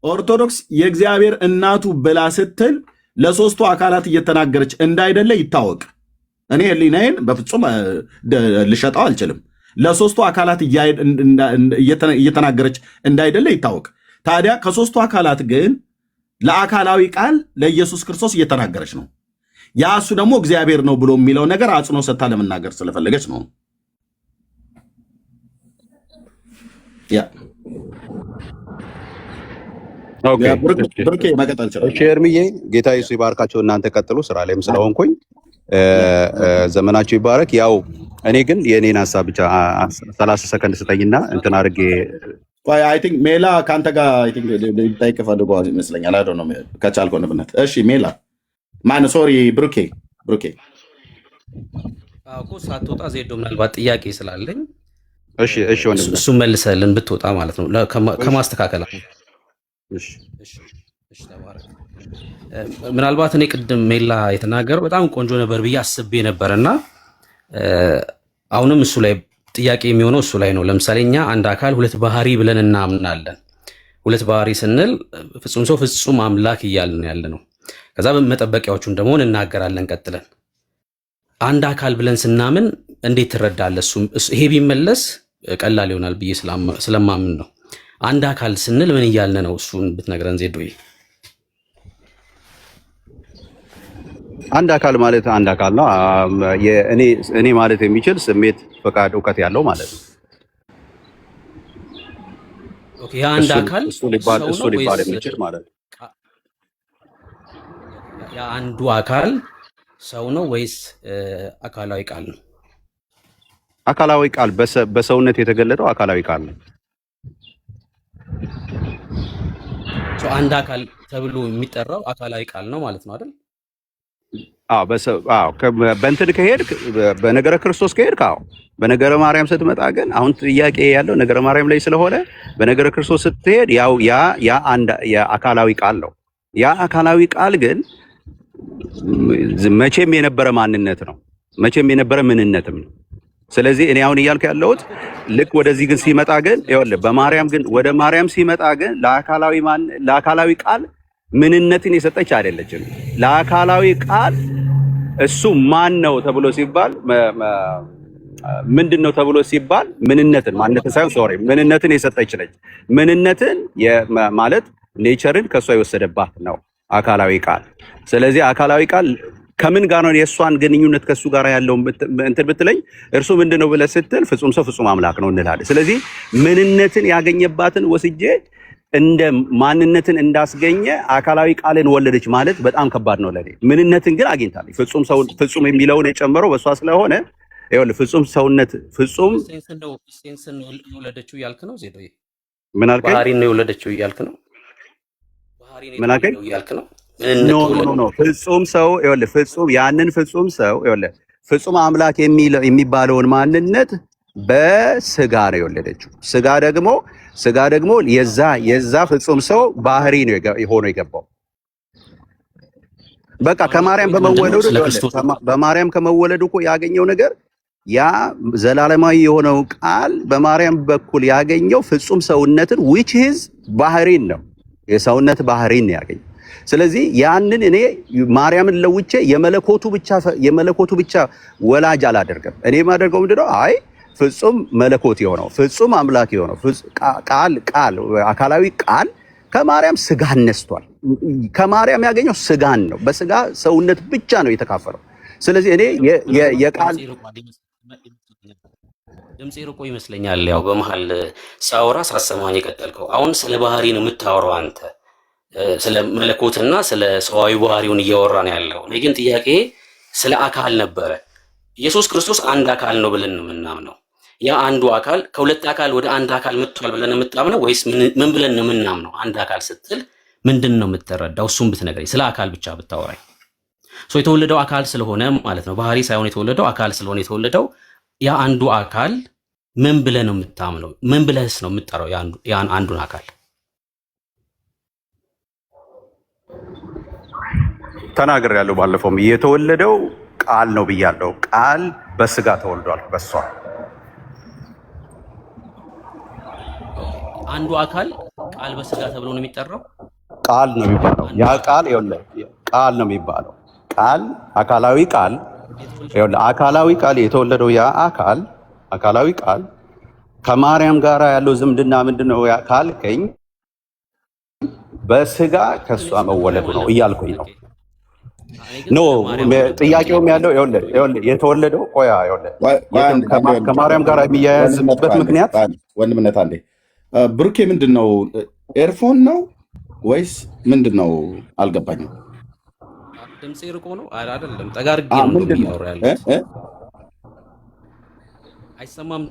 ኦርቶዶክስ የእግዚአብሔር እናቱ ብላ ስትል ለሶስቱ አካላት እየተናገረች እንዳይደለ ይታወቅ። እኔ ህሊናዬን በፍጹም ልሸጠው አልችልም። ለሶስቱ አካላት እየተናገረች እንዳይደለ ይታወቅ። ታዲያ ከሶስቱ አካላት ግን ለአካላዊ ቃል ለኢየሱስ ክርስቶስ እየተናገረች ነው። ያ እሱ ደግሞ እግዚአብሔር ነው ብሎ የሚለው ነገር አጽንኦ ሰጥታ ለመናገር ስለፈለገች ነው። ብሩኬ መቀጠል ይችላል። ኤርምዬ ጌታ ኢየሱስ ይባርካቸው። እናንተ ቀጥሉ፣ ስራ ላይም ስለሆንኩኝ ዘመናቸው ይባረክ። ያው እኔ ግን የኔን ሀሳብ ብቻ 30 ሰከንድ ስጠኝና እንትን አድርጌ አይ ቲንክ ሜላ ከአንተ ጋር ጠይቅ ፈልጎ ይመስለኛል። አይ ዶንት ኖ ከቻልከው ንብነት። እሺ ሜላ ማን ሶሪ ብሩኬ እኮ ሳትወጣ ዜዶ ምናልባት ጥያቄ ስላለኝ እሺ ወንድም እሱ መልሰልን ብትወጣ ማለት ነው ከማስተካከል እሺ ተባረክ። ምናልባት እኔ ቅድም ሜላ የተናገረው በጣም ቆንጆ ነበር ብዬ አስቤ ነበርና አሁንም እሱ ላይ ጥያቄ የሚሆነው እሱ ላይ ነው። ለምሳሌ እኛ አንድ አካል ሁለት ባህሪ ብለን እናምናለን። ሁለት ባህሪ ስንል ፍጹም ሰው ፍጹም አምላክ እያልን ያለ ነው። ከዛ መጠበቂያዎቹን ደግሞ እናገራለን ቀጥለን። አንድ አካል ብለን ስናምን እንዴት ትረዳለህ? ይሄ ቢመለስ ቀላል ይሆናል ብዬ ስለማምን ነው። አንድ አካል ስንል ምን እያልን ነው? እሱን ብትነግረን ዜዶዬ። አንድ አካል ማለት አንድ አካል ነው። እኔ ማለት የሚችል ስሜት፣ ፈቃድ፣ እውቀት ያለው ማለት ነው። ኦኬ፣ አንድ አካል እሱ ሊባል የሚችል ማለት ነው። የአንዱ አካል ሰው ነው ወይስ አካላዊ ቃል ነው? አካላዊ ቃል በሰውነት የተገለጠው አካላዊ ቃል ነው። አንድ አካል ተብሎ የሚጠራው አካላዊ ቃል ነው ማለት ነው አይደል? በእንትን ከሄድክ በነገረ ክርስቶስ ከሄድክ በነገረ ማርያም ስትመጣ ግን አሁን ጥያቄ ያለው ነገረ ማርያም ላይ ስለሆነ በነገረ ክርስቶስ ስትሄድ ያ አንድ የአካላዊ ቃል ነው። ያ አካላዊ ቃል ግን መቼም የነበረ ማንነት ነው። መቼም የነበረ ምንነትም ነው። ስለዚህ እኔ አሁን እያልኩ ያለሁት ልክ ወደዚህ ግን ሲመጣ ግን ይኸውልህ በማርያም ግን ወደ ማርያም ሲመጣ ግን ለአካላዊ ቃል ምንነትን የሰጠች አይደለችም። ለአካላዊ ቃል እሱ ማን ነው ተብሎ ሲባል ምንድን ነው ተብሎ ሲባል ማንነትን ሳይሆን ምንነትን የሰጠች ነች። ምንነትን ማለት ኔቸርን ከእሷ የወሰደባት ነው አካላዊ ቃል። ስለዚህ አካላዊ ቃል ከምን ጋር ነው የእሷን ግንኙነት ከእሱ ጋር ያለው እንትን ብትለኝ እርሱ ምንድን ነው ብለህ ስትል ፍጹም ሰው ፍጹም አምላክ ነው እንላለን። ስለዚህ ምንነትን ያገኘባትን ወስጄ እንደ ማንነትን እንዳስገኘ አካላዊ ቃልን ወለደች ማለት በጣም ከባድ ነው ለኔ። ምንነትን ግን አግኝታለች። ፍጹም ሰው ፍጹም የሚለውን የጨመረው በሷ ስለሆነ ይኸውልህ ፍጹም ሰውነት ፍጹም ሴንስን የወለደችው እያልክ ነው ዜዶዬ? ምን አልከኝ? ባህሪን ነው የወለደችው እያልክ ነው? ምን አልከኝ? እያልክ ነው? ኖ ፍጹም ሰው ይኸውልህ ያንን ፍጹም ሰው ይኸውልህ ፍጹም አምላክ የሚባለውን ማንነት በስጋ ነው የወለደችው። ስጋ ደግሞ የዛ ፍጹም ሰው ባህሪ ነው ሆኖ የገባው። በቃ ከማርያም በማርያም ከመወለዱ እኮ ያገኘው ነገር ያ ዘላለማዊ የሆነው ቃል በማርያም በኩል ያገኘው ፍጹም ሰውነትን which is ባህሪን ነው፣ የሰውነት ባህሪን ነው ያገኘው። ስለዚህ ያንን እኔ ማርያምን ለውጬ የመለኮቱ ብቻ ወላጅ አላደርግም። እኔ የማደርገው ምንድነው? አይ ፍጹም መለኮት የሆነው ፍጹም አምላክ የሆነው ቃል አካላዊ ቃል ከማርያም ስጋን ነስቷል። ከማርያም ያገኘው ስጋን ነው። በስጋ ሰውነት ብቻ ነው የተካፈለው። ስለዚህ እኔ የቃል ድምጼ ርቆ ይመስለኛል። ያው በመሃል ሳወራ ሳሰማኝ የቀጠልከው አሁን ስለ ባህሪ ነው የምታወራው አንተ፣ ስለ መለኮትና ስለ ሰዋዊ ባህሪውን እያወራ ነው ያለው። እኔ ግን ጥያቄ ስለ አካል ነበረ። ኢየሱስ ክርስቶስ አንድ አካል ነው ብለን ነው የምናምነው። ያ አንዱ አካል ከሁለት አካል ወደ አንድ አካል መጥቷል ብለን የምታምነው ወይስ ምን ብለን ነው የምናምነው? አንድ አካል ስትል ምንድን ነው የምትረዳው? እሱም ብትነግረኝ፣ ስለ አካል ብቻ ብታወራኝ። የተወለደው አካል ስለሆነ ማለት ነው፣ ባህሪ ሳይሆን የተወለደው አካል ስለሆነ የተወለደው ያ አንዱ አካል ምን ብለህ ነው የምታምነው? ምን ብለህስ ነው የምትጠራው ያን አንዱን አካል? ተናግሬያለሁ። ባለፈውም የተወለደው ቃል ነው ብያለሁ። ቃል በስጋ ተወልዷል በሷ። አንዱ አካል ቃል በስጋ ተብሎ ነው የሚጠራው። ቃል ነው የሚባለው። ያ ቃል ቃል ነው የሚባለው። ቃል አካላዊ ቃል አካላዊ ቃል የተወለደው ያ አካላዊ ቃል ከማርያም ጋር ያለው ዝምድና ምንድነው ካልከኝ በስጋ ከሷ መወለዱ ነው እያልኩኝ ነው። ኖ ጥያቄውም ያለው የተወለደው ከማርያም ጋር የሚያያዝበት ምክንያት ወንድምነት አንዴ ብሩኬ ምንድን ነው ኤርፎን ነው ወይስ ምንድን ነው አልገባኝም። ድምጼ ርቆ ነው አይደለም? ጠጋ አድርጌ ነው የሚያወራው ያለው። አይሰማም?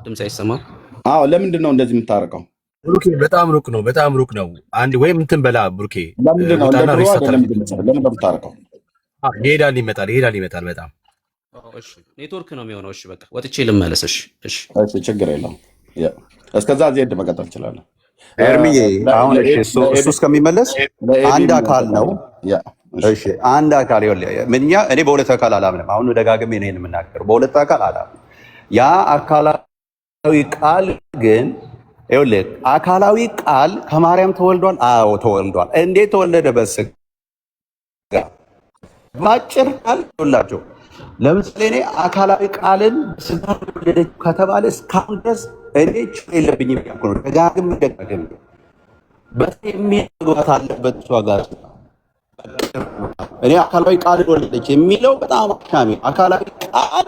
ድምጼ አይሰማም? አዎ። ለምንድን ነው እንደዚህ የምታረቀው? ብሩኬ በጣም ሩቅ ነው። አንድ ወይም እንትን በላ ብሩኬ። ለምንድን ነው ለምን የምታረቀው? ይሄዳል ይመጣል። በጣም እሺ፣ ኔትወርክ ነው የሚሆነው። እሺ በቃ ወጥቼ ልመለስ። እሺ ችግር የለውም። እስከዛ ዜድ መቀጠል እንችላለን። ኤርሚዬ አሁን እሱ እስከሚመለስ አንድ አካል ነው። እሺ አንድ አካል ምንኛ እኔ በሁለት አካል አላምንም። አሁን ደጋግሜ ነው የምናገረው፣ በሁለት አካል አላምንም። ያ አካላዊ ቃል ግን አካላዊ ቃል ከማርያም ተወልዷል። አዎ ተወልዷል። እንዴት ተወለደ? በስጋ ባጭር ቃል ይላቸው። ለምሳሌ እኔ አካላዊ ቃልን ስጋ ወለደች ከተባለ እስካሁን ድረስ እኔ ችግር የለብኝም ያልኩ ነው። ደጋግሜ መግባት አለበት እሷ ጋር። እኔ አካላዊ ቃል ወለደች የሚለው በጣም አሻሚ። አካላዊ ቃል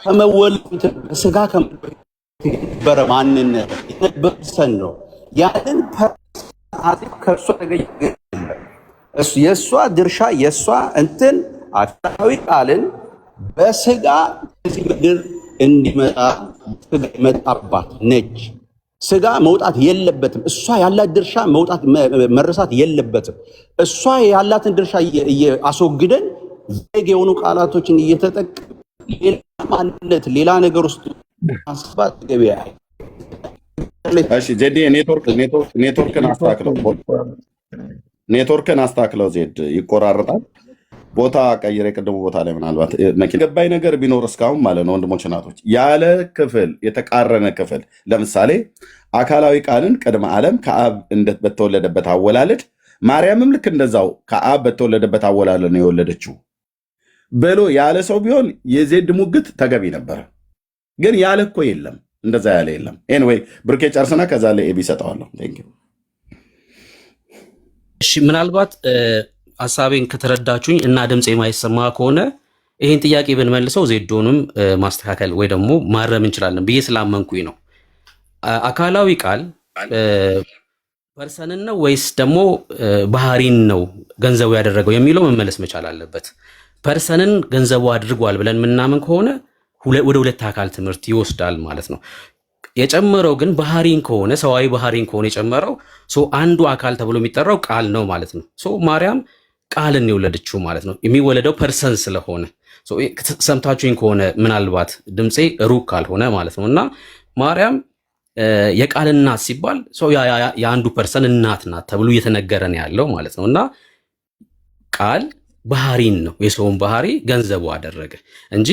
ከመወለድ ስጋ ከነበረ ማንነት የነበረሰን ነው። ያንን ከእሷ ተገኘ። የእሷ ድርሻ የእሷ እንትን አካላዊ ቃልን በስጋ እዚህ ምድር እንዲመጣ ስጋ መጣባት ነች። ስጋ መውጣት የለበትም። እሷ ያላት ድርሻ መረሳት የለበትም። እሷ ያላትን ድርሻ አስወግደን ዜግ የሆኑ ቃላቶችን እየተጠቀምን ሌላ ማንነት ሌላ ነገር ውስጥ ማስባት ገበያ። እሺ ዜድ ኔትወርክን አስተካክለው። ዜድ ይቆራረጣል። ቦታ ቀይረ። የቅድሙ ቦታ ላይ ምናልባት መኪና ገባኝ ነገር ቢኖር እስካሁን ማለት ነው ወንድሞች እናቶች፣ ያለ ክፍል የተቃረነ ክፍል ለምሳሌ አካላዊ ቃልን ቅድመ ዓለም ከአብ በተወለደበት አወላለድ ማርያምም ልክ እንደዛው ከአብ በተወለደበት አወላለድ ነው የወለደችው ብሎ ያለ ሰው ቢሆን የዜድ ሙግት ተገቢ ነበረ። ግን ያለ እኮ የለም፣ እንደዛ ያለ የለም። ኤኒዌይ ብርኬ ጨርስና ከዛ ላይ ኤቢ ሰጠዋለሁ። እሺ ምናልባት ሀሳቤን ከተረዳችሁኝ እና ድምፅ የማይሰማ ከሆነ ይህን ጥያቄ ብንመልሰው ዜዶንም ማስተካከል ወይ ደግሞ ማረም እንችላለን ብዬ ስላመንኩኝ ነው። አካላዊ ቃል ፐርሰንን ነው ወይስ ደግሞ ባህሪን ነው ገንዘቡ ያደረገው የሚለው መመለስ መቻል አለበት። ፐርሰንን ገንዘቡ አድርጓል ብለን የምናምን ከሆነ ወደ ሁለት አካል ትምህርት ይወስዳል ማለት ነው። የጨመረው ግን ባህሪን ከሆነ ሰዋዊ ባህሪን ከሆነ የጨመረው አንዱ አካል ተብሎ የሚጠራው ቃል ነው ማለት ነው። ማርያም ቃልን የወለደችው ማለት ነው። የሚወለደው ፐርሰን ስለሆነ ሰምታችሁኝ ከሆነ ምናልባት ድምፄ ሩቅ ካልሆነ ማለት ነው። እና ማርያም የቃል እናት ሲባል የአንዱ ፐርሰን እናት ናት ተብሎ እየተነገረን ያለው ማለት ነው። እና ቃል ባህሪን ነው የሰውን ባህሪ ገንዘቡ አደረገ እንጂ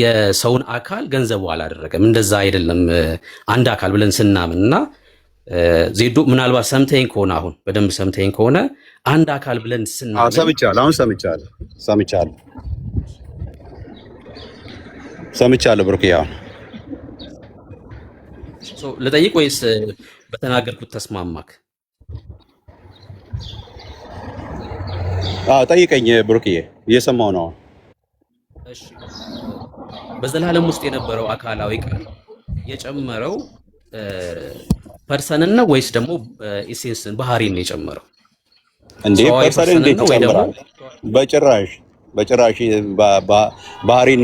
የሰውን አካል ገንዘቡ አላደረገም። እንደዛ አይደለም አንድ አካል ብለን ስናምን። እና ዜዶ ምናልባት ሰምተኝ ከሆነ አሁን በደንብ ሰምተኝ ከሆነ አንድ አካል ብለን ስናምን ሰምቻለሁ። ብሩክ ልጠይቅ ወይስ በተናገርኩት ተስማማክ? ጠይቀኝ ብሩክዬ፣ እየሰማው ነው። እሺ በዘላለም ውስጥ የነበረው አካላዊ ቃል የጨመረው ፐርሰንን ነው ወይስ ደግሞ ኢሴንስን ባህሪን ነው የጨመረው? እንዴ ፐርሰንን እንዴት ይጨምራል? በጭራሽ ባህሪን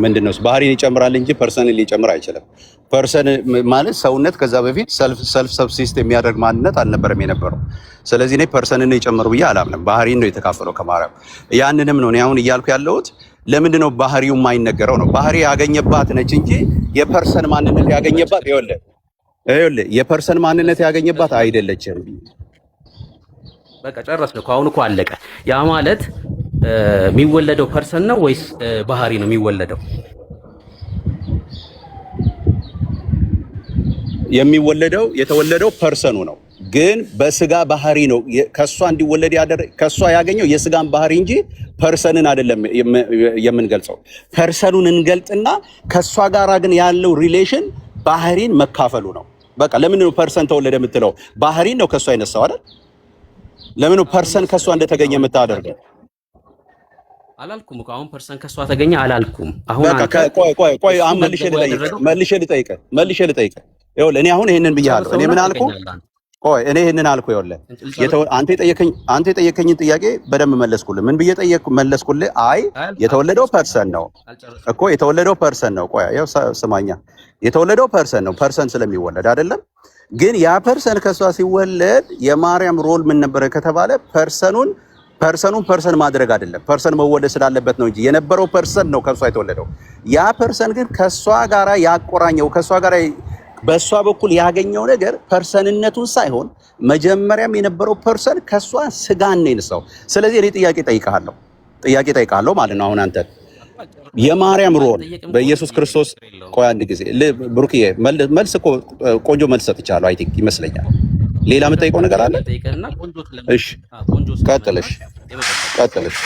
ምንድነው? ባህሪን ይጨምራል እንጂ ፐርሰንን ሊጨምር አይችልም። ፐርሰን ማለት ሰውነት ከዛ በፊት ሰልፍ ሰብሲስት የሚያደርግ ማንነት አልነበረም የነበረው። ስለዚህ እኔ ፐርሰንን የጨመሩ ብዬ አላምንም። ባህሪን ነው የተካፈለው ከማርያም። ያንንም ነው እኔ አሁን እያልኩ ያለሁት። ለምንድን ነው ባህሪው የማይነገረው ነው? ባህሪ ያገኘባት ነች እንጂ የፐርሰን ማንነት ያገኘባት ይኸውልህ የፐርሰን ማንነት ያገኘባት አይደለችም። በቃ ጨረስን እኮ አሁን እኮ አለቀ። ያ ማለት የሚወለደው ፐርሰን ነው ወይስ ባህሪ ነው የሚወለደው? የተወለደው ፐርሰኑ ነው፣ ግን በስጋ ባህሪ ነው ከሷ እንዲወለድ ከሷ ያገኘው የስጋን ባህሪ እንጂ ፐርሰንን አይደለም የምንገልጸው። ፐርሰኑን እንገልጥና ከሷ ጋር ግን ያለው ሪሌሽን ባህሪን መካፈሉ ነው። በቃ ለምን ነው ፐርሰን ተወለደ የምትለው? ባህሪን ነው ከሷ የነሳው አይደል? ለምን ነው ፐርሰን ከሷ እንደተገኘ የምታደርገው? አላልኩም እኮ አሁን ፐርሰን ከሷ ተገኘ አላልኩም። አሁን በቃ ቆይ መልሼ ልጠይቅህ። ይኸውልህ እኔ አሁን ይሄንን ብያለሁ። እኔ ምን አልኩ? ቆይ እኔ ይሄንን አልኩ። ይኸውልህ አንተ የጠየከኝን ጥያቄ በደንብ መለስኩልህ። ምን ብዬ መለስኩልህ? አይ የተወለደው ፐርሰን ነው እኮ የተወለደው ፐርሰን ነው። ቆይ ያው ስማኛ፣ የተወለደው ፐርሰን ነው። ፐርሰን ስለሚወለድ አይደለም። ግን ያ ፐርሰን ከሷ ሲወለድ የማርያም ሮል ምን ነበረ ከተባለ ፐርሰኑን ፐርሰን ማድረግ አይደለም። ፐርሰን መወለድ ስላለበት ነው እንጂ የነበረው ፐርሰን ነው ከሷ የተወለደው። ያ ፐርሰን ግን ከሷ ጋራ ያቆራኘው ከሷ ጋራ በሷ በኩል ያገኘው ነገር ፐርሰንነቱን ሳይሆን መጀመሪያም የነበረው ፐርሰን ከሷ ስጋን ነው የነሳው። ስለዚህ እኔ ጥያቄ ጠይቃለሁ ማለት ነው። አሁን አንተ የማርያም ሮል በኢየሱስ ክርስቶስ ቆይ አንድ ጊዜ ብሩክዬ፣ መልስ እኮ ቆንጆ መልስ ሰጥቻለሁ። አይ ቲንክ ይመስለኛል። ሌላ የምጠይቀው ነገር አለ? እሺ ቀጥልሽ።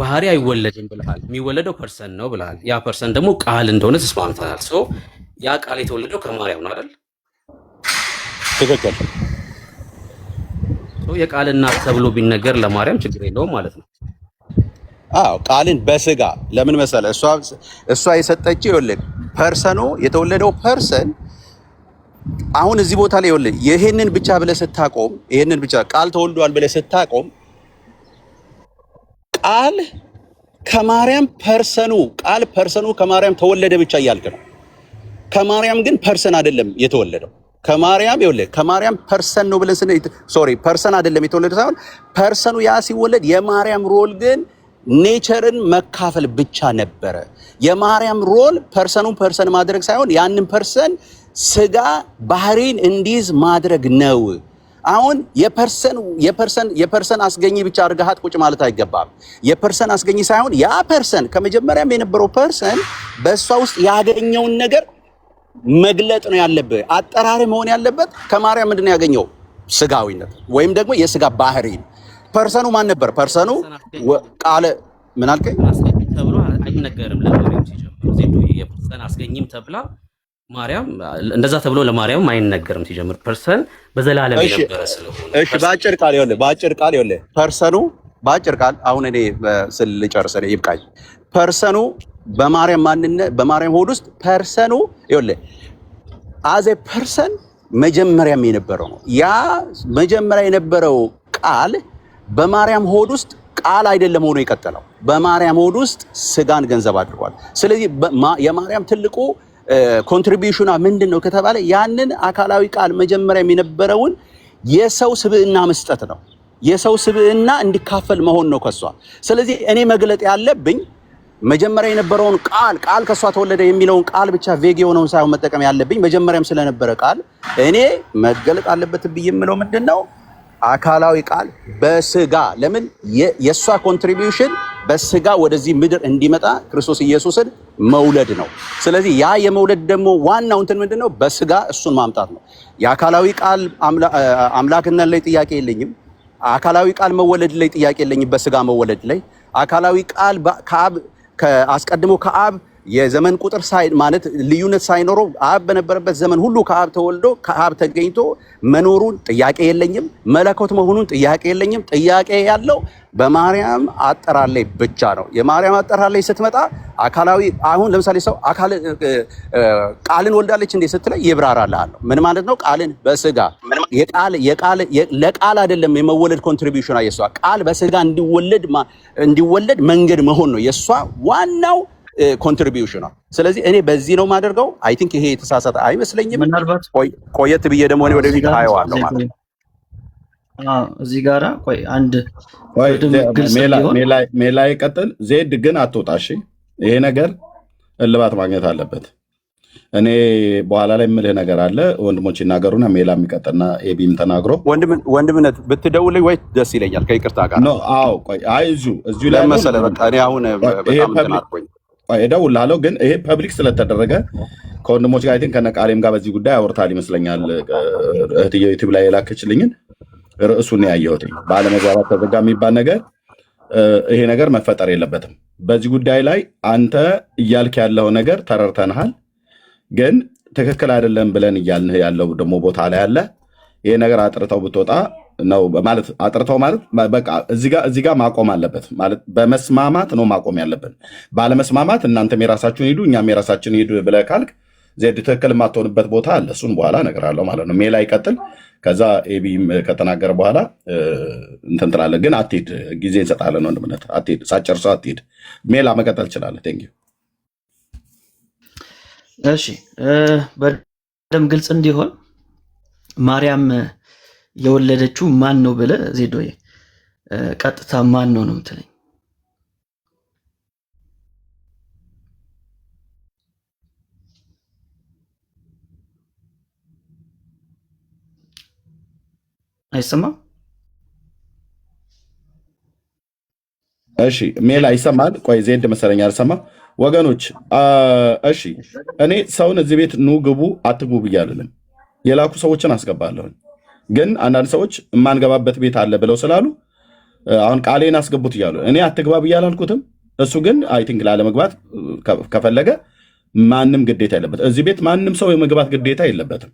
ባህሪ አይወለድም ብለሃል። የሚወለደው ፐርሰን ነው ብለሃል። ያ ፐርሰን ደግሞ ቃል እንደሆነ ተስማምተናል። ሶ ያ ቃል የተወለደው ከማርያም ነው አይደል? ትክክል። ሶ የቃል እናት ተብሎ ቢነገር ለማርያም ችግር የለውም ማለት ነው። አዎ ቃልን በስጋ ለምን መሰለ እሷ የሰጠችው ይኸውልህ ፐርሰኑ የተወለደው ፐርሰን አሁን እዚህ ቦታ ላይ ይኸውልህ ይሄንን ብቻ ብለህ ስታቆም ይሄንን ብቻ ቃል ተወልዷል ብለህ ስታቆም ቃል ፐርሰኑ ከማርያም ተወለደ ብቻ እያልክ ነው። ከማርያም ግን ፐርሰን አይደለም የተወለደው። ከማርያም ፐርሰን ነው ብለን ፐርሰን አይደለም የተወለደው ሳይሆን ፐርሰኑ ያ ሲወለድ የማርያም ሮል ግን ኔቸርን መካፈል ብቻ ነበረ። የማርያም ሮል ፐርሰን ማድረግ ሳይሆን ያንን ፐርሰን ስጋ ባህሪን እንዲይዝ ማድረግ ነው። አሁን የፐርሰን አስገኝ ብቻ አድርገሃት ቁጭ ማለት አይገባም። የፐርሰን አስገኝ ሳይሆን ያ ፐርሰን ከመጀመሪያም የነበረው ፐርሰን በእሷ ውስጥ ያገኘውን ነገር መግለጥ ነው ያለብህ። አጠራሪ መሆን ያለበት ከማርያም ምንድን ነው ያገኘው? ስጋዊነት ወይም ደግሞ የስጋ ባህሪን። ፐርሰኑ ማን ነበር? ፐርሰኑ ቃለ ምን አልከኝ? አስገኝም ተብሎ አይነገርም ለማርያም ሲጀምር። ዜዶ የፐርሰን አስገኝም ተብላ ማርያም እንደዛ ተብሎ ለማርያም አይነገርም ሲጀምር። ፐርሰን በዘላለም የነበረ ስለሆነ እሺ፣ በአጭር ቃል ይኸውልህ ፐርሰኑ በአጭር ቃል አሁን እኔ ልጨርስ ይብቃኝ። ፐርሰኑ በማርያም ሆድ ውስጥ ፐርሰኑ ይኸውልህ አዘ ፐርሰን መጀመሪያም የነበረው ነው። ያ መጀመሪያ የነበረው ቃል በማርያም ሆድ ውስጥ ቃል አይደለም ሆኖ የቀጠለው፣ በማርያም ሆድ ውስጥ ስጋን ገንዘብ አድርጓል። ስለዚህ የማርያም ትልቁ ኮንትሪቢዩሽኗ ምንድን ነው ከተባለ ያንን አካላዊ ቃል መጀመሪያም የነበረውን የሰው ስብዕና መስጠት ነው። የሰው ስብዕና እንዲካፈል መሆን ነው ከሷ። ስለዚህ እኔ መግለጥ ያለብኝ መጀመሪያ የነበረውን ቃል ከሷ ተወለደ የሚለውን ቃል ብቻ ቬግ የሆነውን ሳይሆን መጠቀም ያለብኝ መጀመሪያም ስለነበረ ቃል እኔ መገለጥ አለበት ብዬ የምለው ምንድን ነው? አካላዊ ቃል በስጋ ለምን የሷ ኮንትሪቢዩሽን በስጋ ወደዚህ ምድር እንዲመጣ ክርስቶስ ኢየሱስን መውለድ ነው። ስለዚህ ያ የመውለድ ደግሞ ዋናው እንትን ምንድነው? በስጋ እሱን ማምጣት ነው። የአካላዊ ቃል አምላክነት ላይ ጥያቄ የለኝም። አካላዊ ቃል መወለድ ላይ ጥያቄ የለኝም። በስጋ መወለድ ላይ አካላዊ ቃል አስቀድሞ ከአብ የዘመን ቁጥር ማለት ልዩነት ሳይኖረው አብ በነበረበት ዘመን ሁሉ ከአብ ተወልዶ ከአብ ተገኝቶ መኖሩን ጥያቄ የለኝም። መለኮት መሆኑን ጥያቄ የለኝም። ጥያቄ ያለው በማርያም አጠራር ላይ ብቻ ነው። የማርያም አጠራር ላይ ስትመጣ አካላዊ አሁን ለምሳሌ ሰው ቃልን ወልዳለች እንዴ ስትለኝ ይብራራልሃል። ምን ማለት ነው? ቃልን በስጋ ለቃል አይደለም የመወለድ ኮንትሪቢዩሽን የሷ ቃል በስጋ እንዲወለድ መንገድ መሆን ነው የሷ ዋናው ኮንትሪቢዩሽን ነው። ስለዚህ እኔ በዚህ ነው የማደርገው። አይ ቲንክ ይሄ የተሳሳተ አይመስለኝም። ቆየት ብዬ ደግሞ እኔ ወደፊት አየዋለሁ ማለት ነው። እዚህ ጋራ ቆይ አንድ ሜላ ይቀጥል። ዜድ ግን አትወጣ እሺ። ይሄ ነገር እልባት ማግኘት አለበት። እኔ በኋላ ላይ የምልህ ነገር አለ። ወንድሞች ይናገሩና ሜላ የሚቀጥልና ኤቢም ተናግሮ ወንድምነት ብትደውልኝ ወይ ደስ ይለኛል። ከይቅርታ ጋር ነው። አዎ ቆይ አይ እዚሁ ላይ መሰለህ በቃ እኔ አሁን በጣም ተናቆኝ እደውልልሃለሁ። ግን ይሄ ፐብሊክ ስለተደረገ ከወንድሞች ጋር አይተን ከነቃሌም ጋር በዚህ ጉዳይ አውርታል ይመስለኛል። እህትዬ ዩቲዩብ ላይ የላከችልኝን ርዕሱን ያየሁት ባለመግባባት ተዘጋ የሚባል ነገር ይሄ ነገር መፈጠር የለበትም። በዚህ ጉዳይ ላይ አንተ እያልክ ያለው ነገር ተረድተንሃል፣ ግን ትክክል አይደለም ብለን እያልንህ ያለው ደግሞ ቦታ ላይ አለ። ይሄ ነገር አጥርተው ብትወጣ ነው ማለት አጥርተው ማለት በቃ እዚህ ጋር ማቆም አለበት ማለት በመስማማት ነው ማቆም ያለብን። ባለመስማማት እናንተም የራሳችሁን ሂዱ እኛም የራሳችን ሂዱ ብለህ ካልክ ዜድ ትክክል የማትሆንበት ቦታ አለ። እሱን በኋላ እነግርሃለሁ ማለት ነው። ሜላ ይቀጥል። ከዛ ኤቢም ከተናገረ በኋላ እንትን ትላለህ። ግን አትሄድ፣ ጊዜ እንሰጣለን ወንድምነት። አትሄድ፣ ሳትጨርሰው አትሄድ። ሜላ መቀጠል ትችላለህ። ቴንክ ዩ። እሺ በደምብ ግልጽ እንዲሆን ማርያም የወለደችው ማን ነው ብለህ ዜዶዬ ቀጥታ ማን ነው ነው የምትለኝ? አይሰማም? እሺ ሜላ ይሰማል? ቆይ ዜድ መሰለኝ አልሰማ ወገኖች። እሺ እኔ ሰውን እዚህ ቤት ኑ ግቡ አትግቡ ብያለሁ። የላኩ ሰዎችን አስገባለሁኝ። ግን አንዳንድ ሰዎች የማንገባበት ቤት አለ ብለው ስላሉ አሁን ቃሌን አስገቡት እያሉ እኔ አትግባ ብዬ አላልኩትም። እሱ ግን አይ ቲንክ ላለመግባት ከፈለገ ማንም ግዴታ የለበትም። እዚህ ቤት ማንም ሰው የመግባት ግዴታ የለበትም።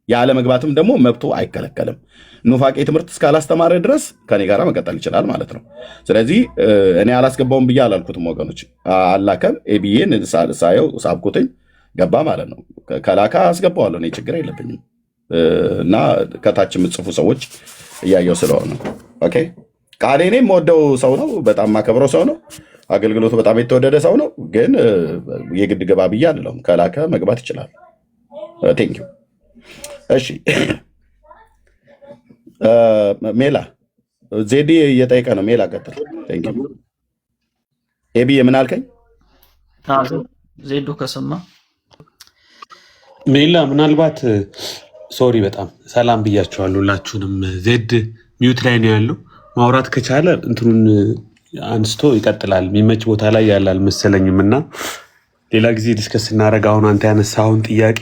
ያለ መግባትም ደግሞ መብቱ አይከለከልም። ኑፋቄ ትምህርት እስካላስተማረ ድረስ ከኔ ጋር መቀጠል ይችላል ማለት ነው። ስለዚህ እኔ አላስገባውም ብዬ አላልኩትም ወገኖች። አላከም ኤቢዬን ሳየው ሳብኩትኝ ገባ ማለት ነው። ከላካ አስገባዋለሁ፣ እኔ ችግር የለብኝም። እና ከታች የምጽፉ ሰዎች እያየው ስለሆነ ኦኬ። ቃሌ እኔ የምወደው ሰው ነው፣ በጣም ማከብረው ሰው ነው፣ አገልግሎቱ በጣም የተወደደ ሰው ነው። ግን የግድ ገባ ብዬ አልለውም። ከላከ መግባት ይችላል። ቴንኪው። እሺ ሜላ ዜዲ እየጠየቀ ነው። ሜላ ቀጥል። ቴንኪው። ኤቢ የምን አልከኝ? ዜዶ ከሰማ ሜላ ምናልባት ሶሪ፣ በጣም ሰላም ብያቸዋለሁ ሁላችሁንም። ዜድ ሚዩት ላይ ነው ያለው። ማውራት ከቻለ እንትኑን አንስቶ ይቀጥላል። የሚመች ቦታ ላይ ያለ አልመሰለኝም እና ሌላ ጊዜ ዲስከስ ስናደርግ አሁን አንተ ያነሳውን ጥያቄ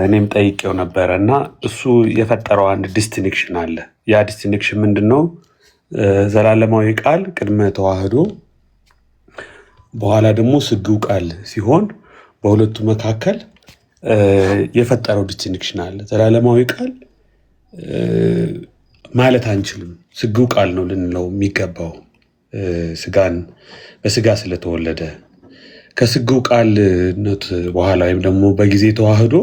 እኔም ጠይቄው ነበረ እና እሱ የፈጠረው አንድ ዲስቲንክሽን አለ። ያ ዲስቲንክሽን ምንድን ነው? ዘላለማዊ ቃል ቅድመ ተዋህዶ በኋላ ደግሞ ስግው ቃል ሲሆን በሁለቱ መካከል የፈጠረው ዲስቲንክሽን አለ። ዘላለማዊ ቃል ማለት አንችልም፣ ስግው ቃል ነው ልንለው የሚገባው ስጋን በስጋ ስለተወለደ። ከስግው ቃልነት በኋላ ወይም ደግሞ በጊዜ ተዋህዶ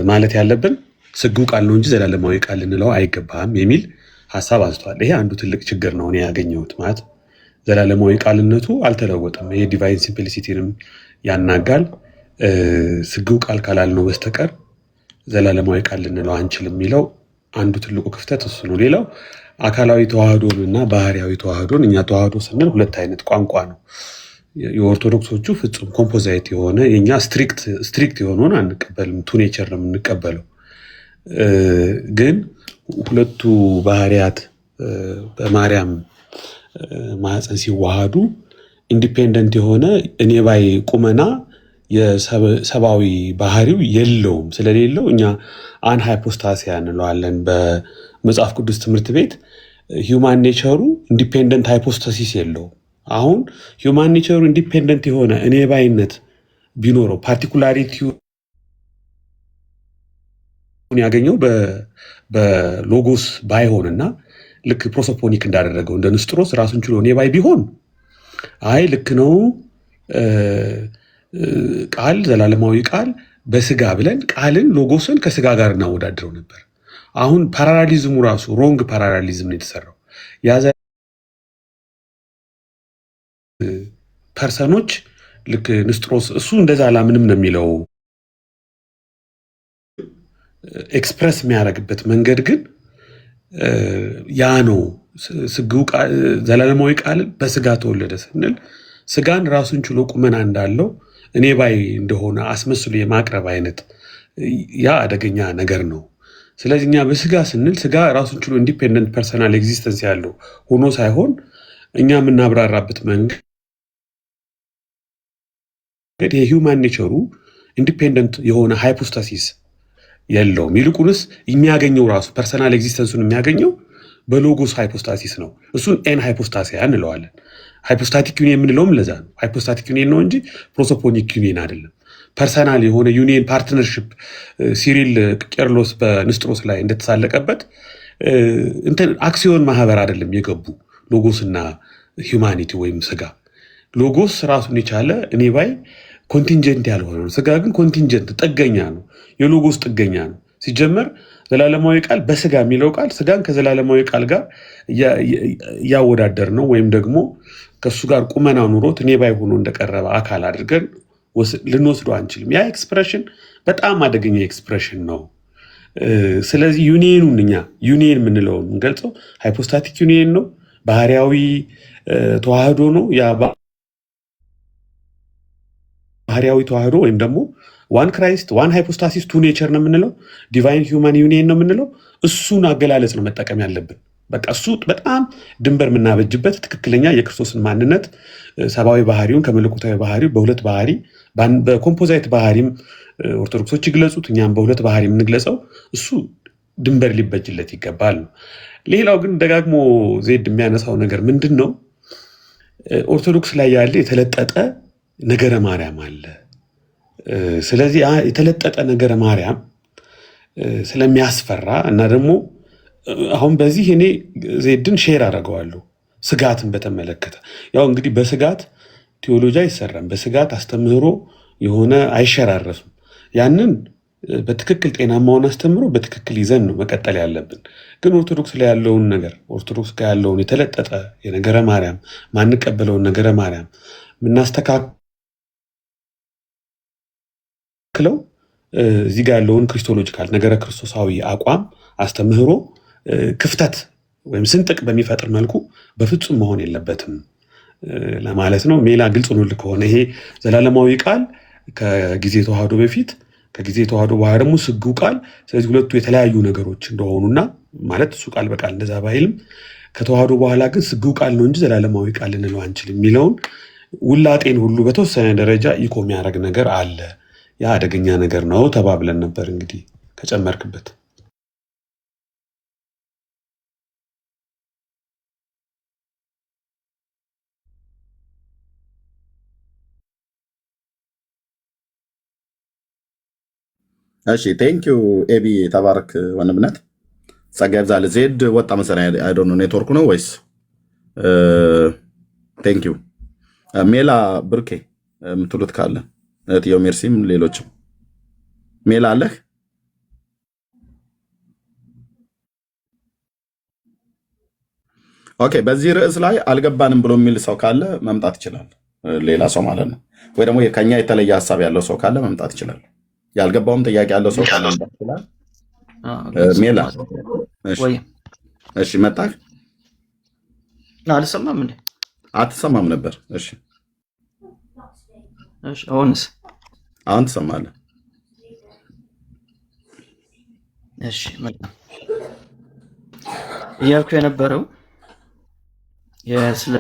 ማለት ያለብን ስግው ቃል ነው እንጂ ዘላለማዊ ቃል ልንለው አይገባም የሚል ሀሳብ አንስቷል። ይሄ አንዱ ትልቅ ችግር ነው እኔ ያገኘሁት። ማለት ዘላለማዊ ቃልነቱ አልተለወጠም። ይሄ ዲቫይን ሲምፕሊሲቲንም ያናጋል። ስግው ቃል ካላልነው በስተቀር ዘላለማዊ ቃል ልንለው አንችልም የሚለው አንዱ ትልቁ ክፍተት እሱ ነው። ሌላው አካላዊ ተዋህዶን እና ባህሪያዊ ተዋህዶን፣ እኛ ተዋህዶ ስንል ሁለት አይነት ቋንቋ ነው። የኦርቶዶክሶቹ ፍጹም ኮምፖዛይት የሆነ የኛ ስትሪክት የሆነውን አንቀበልም፣ ቱ ኔቸር ነው የምንቀበለው። ግን ሁለቱ ባህሪያት በማርያም ማህፀን ሲዋሃዱ ኢንዲፔንደንት የሆነ እኔ ባይ ቁመና የሰብአዊ ባህሪው የለውም። ስለሌለው እኛ አን ሃይፖስታሲያ እንለዋለን በመጽሐፍ ቅዱስ ትምህርት ቤት። ሂውማን ኔቸሩ ኢንዲፔንደንት ሃይፖስታሲስ የለውም። አሁን ሂውማን ኔቸሩ ኢንዲፔንደንት የሆነ እኔ ባይነት ቢኖረው ፓርቲኩላሪቲውን ያገኘው በሎጎስ ባይሆንና ልክ ፕሮሶፖኒክ እንዳደረገው እንደ ንስጥሮስ ራሱን ችሎ እኔ ባይ ቢሆን አይ ልክ ነው ቃል ዘላለማዊ ቃል በስጋ ብለን ቃልን ሎጎስን ከስጋ ጋር እናወዳድረው ነበር። አሁን ፓራላሊዝሙ ራሱ ሮንግ ፓራላሊዝም ነው የተሰራው። ያዘ ፐርሰኖች ልክ ንስጥሮስ እሱ እንደዛ አላምንም ነው የሚለው። ኤክስፕረስ የሚያደርግበት መንገድ ግን ያ ነው። ስግው ዘላለማዊ ቃልን በስጋ ተወለደ ስንል ስጋን ራሱን ችሎ ቁመና እንዳለው እኔ ባይ እንደሆነ አስመስሎ የማቅረብ አይነት ያ አደገኛ ነገር ነው። ስለዚህ እኛ በስጋ ስንል ስጋ ራሱን ችሎ ኢንዲፔንደንት ፐርሰናል ኤግዚስተንስ ያለው ሆኖ ሳይሆን እኛ የምናብራራበት መንገድ የሂውማን ኔቸሩ ኢንዲፔንደንት የሆነ ሃይፖስታሲስ የለውም። ይልቁንስ የሚያገኘው ራሱ ፐርሰናል ኤግዚስተንሱን የሚያገኘው በሎጎስ ሃይፖስታሲስ ነው። እሱን ኤን ሃይፖስታሲያ እንለዋለን። ሃይፖስታቲክ ዩኒየን የምንለውም ለዛ ነው። ሃይፖስታቲክ ዩኒየን ነው እንጂ ፕሮሶፖኒክ ዩኒየን አይደለም። ፐርሰናል የሆነ ዩኒየን ፓርትነርሽፕ ሲሪል ቄርሎስ በንስጥሮስ ላይ እንደተሳለቀበት እንትን አክሲዮን ማህበር አይደለም የገቡ ሎጎስና ሂውማኒቲ ወይም ስጋ። ሎጎስ ራሱን የቻለ እኔ ባይ ኮንቲንጀንት ያልሆነ ነው። ስጋ ግን ኮንቲንጀንት ጥገኛ ነው። የሎጎስ ጥገኛ ነው። ሲጀመር ዘላለማዊ ቃል በስጋ የሚለው ቃል ስጋን ከዘላለማዊ ቃል ጋር እያወዳደር ነው ወይም ደግሞ ከእሱ ጋር ቁመና ኑሮት እኔ ባይ ሆኖ እንደቀረበ አካል አድርገን ልንወስዶ አንችልም። ያ ኤክስፕሬሽን በጣም አደገኛ ኤክስፕሬሽን ነው። ስለዚህ ዩኒየኑን እኛ ዩኒየን የምንለው የምንገልጸው ሃይፖስታቲክ ዩኒየን ነው፣ ባህሪያዊ ተዋህዶ ነው። ያ ባህሪያዊ ተዋህዶ ወይም ደግሞ ዋን ክራይስት ዋን ሃይፖስታሲስ ቱ ኔቸር ነው የምንለው፣ ዲቫይን ሂውማን ዩኒየን ነው የምንለው። እሱን አገላለጽ ነው መጠቀም ያለብን። በቃ እሱ በጣም ድንበር የምናበጅበት ትክክለኛ የክርስቶስን ማንነት ሰብአዊ ባህሪውን ከመለኮታዊ ባህሪው በሁለት ባህሪ በኮምፖዛይት ባህሪም ኦርቶዶክሶች ይግለጹት፣ እኛም በሁለት ባህሪ የምንግለጸው እሱ ድንበር ሊበጅለት ይገባል ነው። ሌላው ግን ደጋግሞ ዜድ የሚያነሳው ነገር ምንድን ነው? ኦርቶዶክስ ላይ ያለ የተለጠጠ ነገረ ማርያም አለ። ስለዚህ የተለጠጠ ነገረ ማርያም ስለሚያስፈራ እና ደግሞ አሁን በዚህ እኔ ዜድን ሼር አደርገዋለሁ። ስጋትን በተመለከተ ያው እንግዲህ በስጋት ቴዎሎጂ አይሰራም፣ በስጋት አስተምህሮ የሆነ አይሸራረፍም። ያንን በትክክል ጤናማውን አስተምህሮ በትክክል ይዘን ነው መቀጠል ያለብን። ግን ኦርቶዶክስ ላይ ያለውን ነገር ኦርቶዶክስ ጋር ያለውን የተለጠጠ የነገረ ማርያም ማንቀበለውን ነገረ ማርያም የምናስተካክለው እዚህ ጋር ያለውን ክሪስቶሎጂካል ነገረ ክርስቶሳዊ አቋም አስተምህሮ ክፍተት ወይም ስንጥቅ በሚፈጥር መልኩ በፍጹም መሆን የለበትም ለማለት ነው። ሜላ ግልጽ ነው ከሆነ ይሄ ዘላለማዊ ቃል ከጊዜ ተዋህዶ በፊት ከጊዜ ተዋህዶ በኋላ ደግሞ ስግው ቃል፣ ስለዚህ ሁለቱ የተለያዩ ነገሮች እንደሆኑና ማለት እሱ ቃል በቃል እንደዛ ባይልም ከተዋህዶ በኋላ ግን ስግው ቃል ነው እንጂ ዘላለማዊ ቃል ልንለው አንችልም የሚለውን ውላጤን ሁሉ በተወሰነ ደረጃ ኢኮ የሚያደርግ ነገር አለ። ያ አደገኛ ነገር ነው ተባብለን ነበር። እንግዲህ ከጨመርክበት እሺ ቴንኪዩ ኤቢ ተባረክ ወንድምነት ጸጋ ይብዛል። ዜድ ወጣ መሰለኝ። አይ ዶንት ኖ ኔትወርክ ነው ወይስ? ቴንኪዩ ሜላ ብርኬ የምትሉት ካለ እህትየው ሜርሲም ሌሎችም ሜላ አለህ? ኦኬ በዚህ ርዕስ ላይ አልገባንም ብሎ የሚል ሰው ካለ መምጣት ይችላል። ሌላ ሰው ማለት ነው። ወይ ደግሞ ከኛ የተለየ ሀሳብ ያለው ሰው ካለ መምጣት ይችላል። ያልገባውም ጥያቄ ያለው ሰው ካለ መምጣት ይችላል። ሜላ እሺ መጣህ? አልሰማም እንዴ? አትሰማም ነበር። እሺ እሺ አሁንስ? አሁን ትሰማለህ። እሺ መጣ እያልኩ የነበረው የስለ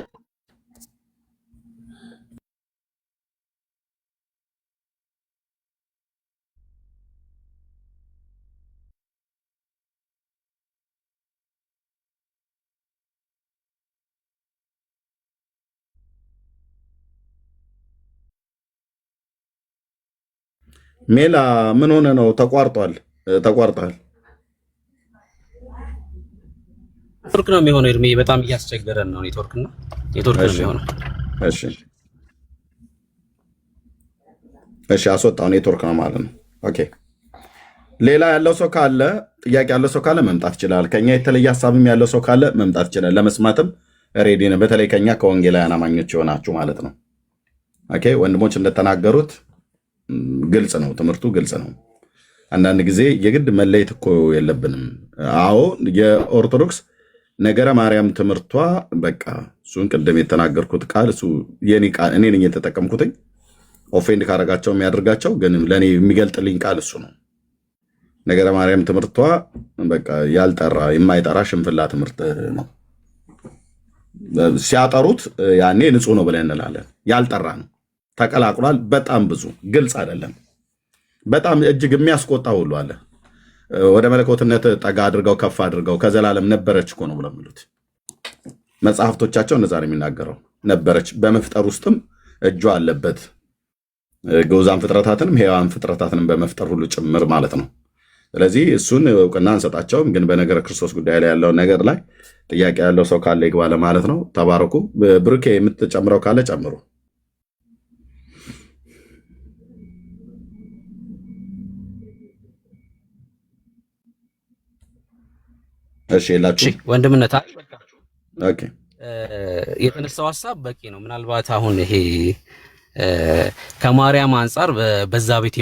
ሜላ ምን ሆነ ነው? ተቋርጧል። ተቋርጧል። ኔትወርክ ነው የሚሆነው። እድሜ በጣም እያስቸገረን ነው። ኔትወርክ ነው የሚሆነው። እሺ እሺ አስወጣው። ኔትወርክ ነው ማለት ነው። ኦኬ ሌላ ያለው ሰው ካለ ጥያቄ ያለው ሰው ካለ መምጣት ይችላል። ከኛ የተለየ ሀሳብም ያለው ሰው ካለ መምጣት ይችላል። ለመስማትም ሬዲ ነው። በተለይ ከኛ ከወንጌላውያን አማኞች የሆናችሁ ማለት ነው። ኦኬ ወንድሞች እንደተናገሩት ግልጽ ነው፣ ትምህርቱ ግልጽ ነው። አንዳንድ ጊዜ የግድ መለየት እኮ የለብንም። አዎ የኦርቶዶክስ ነገረ ማርያም ትምህርቷ በቃ እሱን ቅድም የተናገርኩት ቃል እሱ የኔ ቃል እኔ ነኝ የተጠቀምኩትኝ። ኦፌንድ ካረጋቸው የሚያደርጋቸው ግን ለእኔ የሚገልጥልኝ ቃል እሱ ነው። ነገረ ማርያም ትምህርቷ በቃ ያልጠራ የማይጠራ ሽንፍላ ትምህርት ነው። ሲያጠሩት ያኔ ንጹህ ነው ብለን እንላለን። ያልጠራ ነው፣ ተቀላቅሏል። በጣም ብዙ ግልጽ አይደለም። በጣም እጅግ የሚያስቆጣ ሁሉ አለ። ወደ መለኮትነት ጠጋ አድርገው ከፍ አድርገው ከዘላለም ነበረች እኮ ነው ብለው የሚሉት መጽሐፍቶቻቸው እንደዛ ነው የሚናገረው። ነበረች፣ በመፍጠር ውስጥም እጇ አለበት። ግዑዛን ፍጥረታትንም ሕያዋን ፍጥረታትንም በመፍጠር ሁሉ ጭምር ማለት ነው። ስለዚህ እሱን እውቅና አንሰጣቸውም። ግን በነገረ ክርስቶስ ጉዳይ ላይ ያለው ነገር ላይ ጥያቄ ያለው ሰው ካለ ይግባ ለማለት ነው። ተባረኩ። ብሩኬ የምትጨምረው ካለ ጨምሩ። እሺ የላችሁ ወንድምነት ኦኬ። የተነሳው ሀሳብ በቂ ነው። ምናልባት አሁን ይሄ ከማርያም አንጻር በዛ ቤት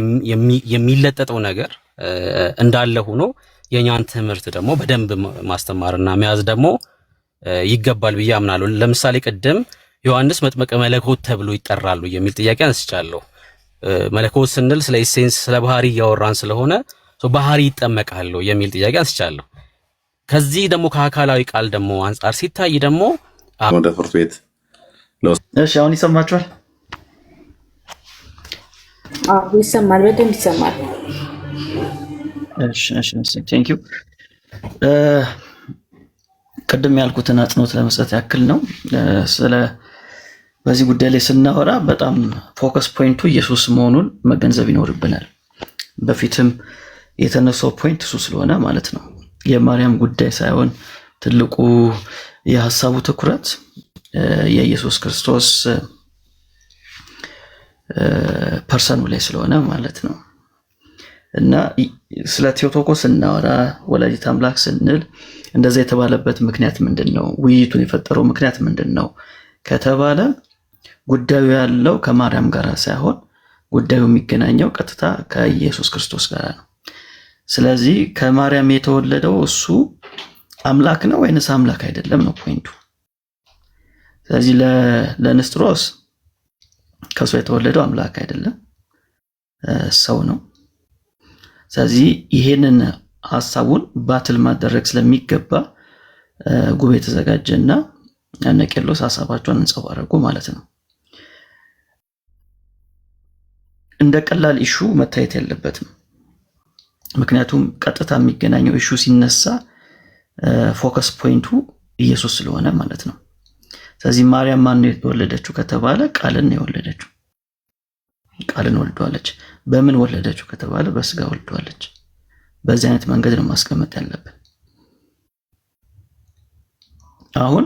የሚለጠጠው ነገር እንዳለ ሆኖ የኛን ትምህርት ደግሞ በደንብ ማስተማርና መያዝ ደግሞ ይገባል ብዬ አምናለሁ። ለምሳሌ ቅድም ዮሐንስ መጥምቀ መለኮት ተብሎ ይጠራሉ የሚል ጥያቄ አንስቻለሁ። መለኮት ስንል ስለ ኢሴንስ ስለ ባህሪ እያወራን ስለሆነ ባህሪ ይጠመቃሉ የሚል ጥያቄ አንስቻለሁ። ከዚህ ደግሞ ከአካላዊ ቃል ደግሞ አንጻር ሲታይ ደግሞ ወደ ፍርድ ቤት እሺ፣ አሁን ይሰማችኋል? አዎ ይሰማል፣ በደንብ ይሰማል። እሺ ቴንክ ዩ። ቅድም ያልኩትን አጽንኦት ለመስጠት ያክል ነው። በዚህ ጉዳይ ላይ ስናወራ በጣም ፎከስ ፖይንቱ ኢየሱስ መሆኑን መገንዘብ ይኖርብናል። በፊትም የተነሳው ፖይንት እሱ ስለሆነ ማለት ነው። የማርያም ጉዳይ ሳይሆን ትልቁ የሐሳቡ ትኩረት የኢየሱስ ክርስቶስ ፐርሰኑ ላይ ስለሆነ ማለት ነው። እና ስለ ቴዎቶኮስ ስናወራ ወላዲተ አምላክ ስንል እንደዛ የተባለበት ምክንያት ምንድነው? ውይይቱን የፈጠረው ምክንያት ምንድነው ከተባለ ጉዳዩ ያለው ከማርያም ጋር ሳይሆን ጉዳዩ የሚገናኘው ቀጥታ ከኢየሱስ ክርስቶስ ጋር ነው። ስለዚህ ከማርያም የተወለደው እሱ አምላክ ነው ወይንስ አምላክ አይደለም ነው ፖይንቱ። ስለዚህ ለንስጥሮስ ከሱ የተወለደው አምላክ አይደለም ሰው ነው። ስለዚህ ይሄንን ሐሳቡን ባትል ማድረግ ስለሚገባ ጉባኤ ተዘጋጀና እነ ቄርሎስ ሐሳባቸውን እንጸባረቁ ማለት ነው። እንደ ቀላል ኢሹ መታየት የለበትም። ምክንያቱም ቀጥታ የሚገናኘው ኢሹ ሲነሳ ፎከስ ፖይንቱ ኢየሱስ ስለሆነ ማለት ነው። ስለዚህ ማርያም ማን ነው የወለደችው ከተባለ ቃልን ነው የወለደችው። ቃልን ወልዷለች። በምን ወለደችው ከተባለ በስጋ ወልዷለች። በዚህ አይነት መንገድ ነው ማስቀመጥ ያለብን። አሁን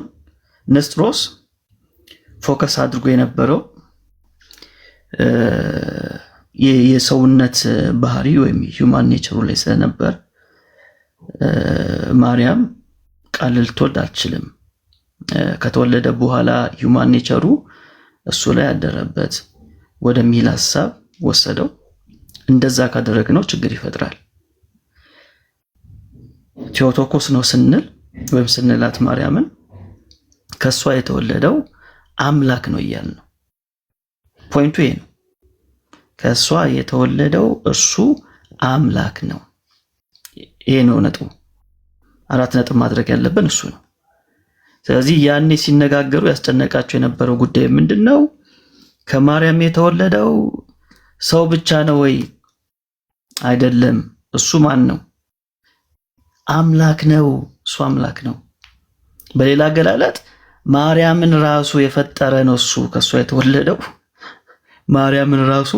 ንስጥሮስ ፎከስ አድርጎ የነበረው የሰውነት ባህሪ ወይም ሂውማን ኔቸሩ ላይ ስለነበር ማርያም ቃል ልትወልድ አትችልም። ከተወለደ በኋላ ሂውማን ኔቸሩ እሱ ላይ ያደረበት ወደሚል ሐሳብ ወሰደው። እንደዛ ካደረግነው ችግር ይፈጥራል። ቴዎቶኮስ ነው ስንል ወይም ስንላት ማርያምን ከሷ የተወለደው አምላክ ነው እያልን ነው። ፖይንቱ ይሄ ነው። ከሷ የተወለደው እርሱ አምላክ ነው። ይሄ ነው ነጥቡ። 4 ነጥብ ማድረግ ያለብን እሱ ነው። ስለዚህ ያኔ ሲነጋገሩ ያስጨነቃቸው የነበረው ጉዳይ ምንድነው? ከማርያም የተወለደው ሰው ብቻ ነው ወይ? አይደለም። እሱ ማን ነው? አምላክ ነው። እሱ አምላክ ነው። በሌላ አገላለጥ ማርያምን ራሱ የፈጠረ ነው። እሱ ከሷ የተወለደው ማርያምን ራሱ